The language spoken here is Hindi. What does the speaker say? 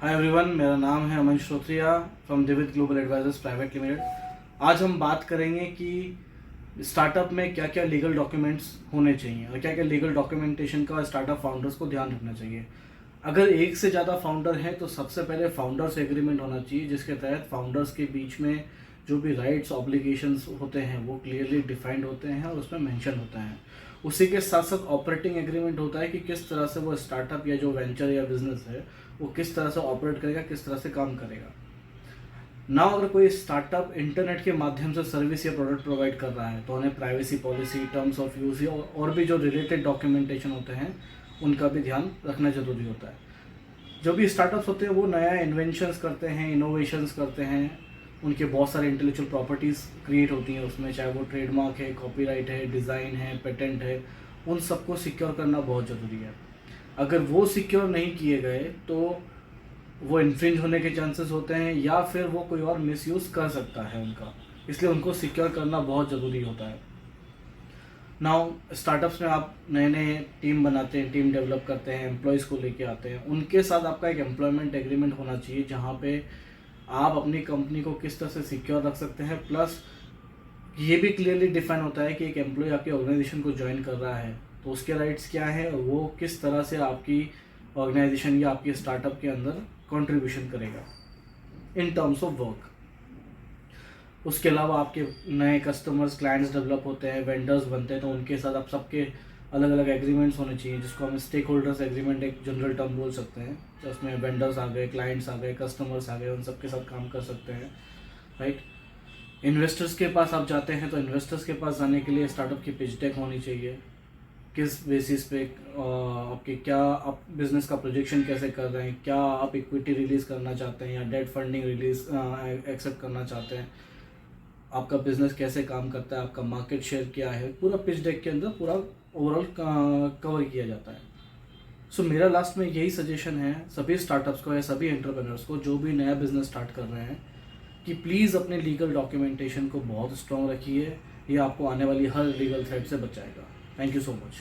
हाय एवरीवन, मेरा नाम है Aman Shrotriya from Divid global advisors private limited. आज हम बात करेंगे कि स्टार्टअप में क्या क्या लीगल डॉक्यूमेंट्स होने चाहिए और क्या क्या लीगल डॉक्यूमेंटेशन का स्टार्टअप फाउंडर्स को ध्यान रखना चाहिए। अगर एक से ज़्यादा फाउंडर हैं तो सबसे पहले फाउंडर्स एग्रीमेंट होना चाहिए, जिसके तहत फाउंडर्स के बीच में जो भी राइट्स ऑब्लिगेशंस होते हैं वो क्लियरली डिफाइंड होते हैं और उसमें मेंशन होता है। उसी के साथ साथ ऑपरेटिंग एग्रीमेंट होता है कि किस तरह से वो स्टार्टअप या जो वेंचर या बिजनेस है वो किस तरह से ऑपरेट करेगा, किस तरह से काम करेगा ना। अगर कोई स्टार्टअप इंटरनेट के माध्यम से सर्विस या प्रोडक्ट प्रोवाइड कर रहा है तो उन्हें privacy policy, terms of use और भी जो रिलेटेड डॉक्यूमेंटेशन होते हैं उनका भी ध्यान रखना जरूरी होता है। जो भी स्टार्टअप्स होते हैं वो नया इन्वेंशंस करते हैं, इनोवेशंस करते हैं, उनके बहुत सारे इंटेलेक्चुअल प्रॉपर्टीज़ क्रिएट होती हैं उसमें, चाहे वो ट्रेडमार्क है, कॉपीराइट है, डिज़ाइन है, पेटेंट है, उन सबको सिक्योर करना बहुत ज़रूरी है। अगर वो सिक्योर नहीं किए गए तो वो इन्फ्रिंज होने के चांसेस होते हैं या फिर वो कोई और मिसयूज़ कर सकता है उनका, इसलिए उनको सिक्योर करना बहुत ज़रूरी होता है। नाउ स्टार्टअप्स में आप नए नए टीम बनाते हैं, टीम डेवलप करते हैं, एम्प्लॉयज़ को लेके आते हैं, उनके साथ आपका एक एम्प्लॉयमेंट एग्रीमेंट होना चाहिए जहाँ पे आप अपनी कंपनी को किस तरह से सिक्योर रख सकते हैं। प्लस ये भी क्लियरली डिफाइन होता है कि एक एम्प्लॉय आपकी ऑर्गेनाइजेशन को ज्वाइन कर रहा है तो उसके राइट्स क्या हैं और वो किस तरह से आपकी ऑर्गेनाइजेशन या आपके स्टार्टअप के अंदर कंट्रीब्यूशन करेगा इन टर्म्स ऑफ वर्क। उसके अलावा आपके नए कस्टमर्स, क्लाइंट्स डेवलप होते हैं, वेंडर्स बनते हैं, तो उनके साथ आप सबके अलग अलग एग्रीमेंट्स होने चाहिए, जिसको हम स्टेक होल्डर्स एग्रीमेंट एक जनरल टर्म बोल सकते हैं। तो उसमें वेंडर्स आ गए, क्लाइंट्स आ गए, कस्टमर्स आ गए, उन सबके साथ काम कर सकते हैं, राइट। इन्वेस्टर्स के पास आप जाते हैं तो इन्वेस्टर्स के पास जाने के लिए स्टार्टअप की पिच डेक होनी चाहिए, किस बेसिस पे आपके क्या आप बिजनेस का प्रोजेक्शन कैसे कर रहे हैं, क्या आप इक्विटी रिलीज़ करना चाहते हैं या डेट फंडिंग रिलीज एक्सेप्ट करना चाहते हैं, आपका बिजनेस कैसे काम करता है, आपका मार्केट शेयर क्या है, पूरा पिच डेक के अंदर पूरा ओवरऑल कवर किया जाता है। सो मेरा लास्ट में यही सजेशन है सभी स्टार्टअप्स को या सभी एंटरप्रेन्योर्स को जो भी नया बिजनेस स्टार्ट कर रहे हैं कि प्लीज़ अपने लीगल डॉक्यूमेंटेशन को बहुत स्ट्रॉन्ग रखिए, ये आपको आने वाली हर लीगल थ्रेट से बचाएगा। Thank you so much.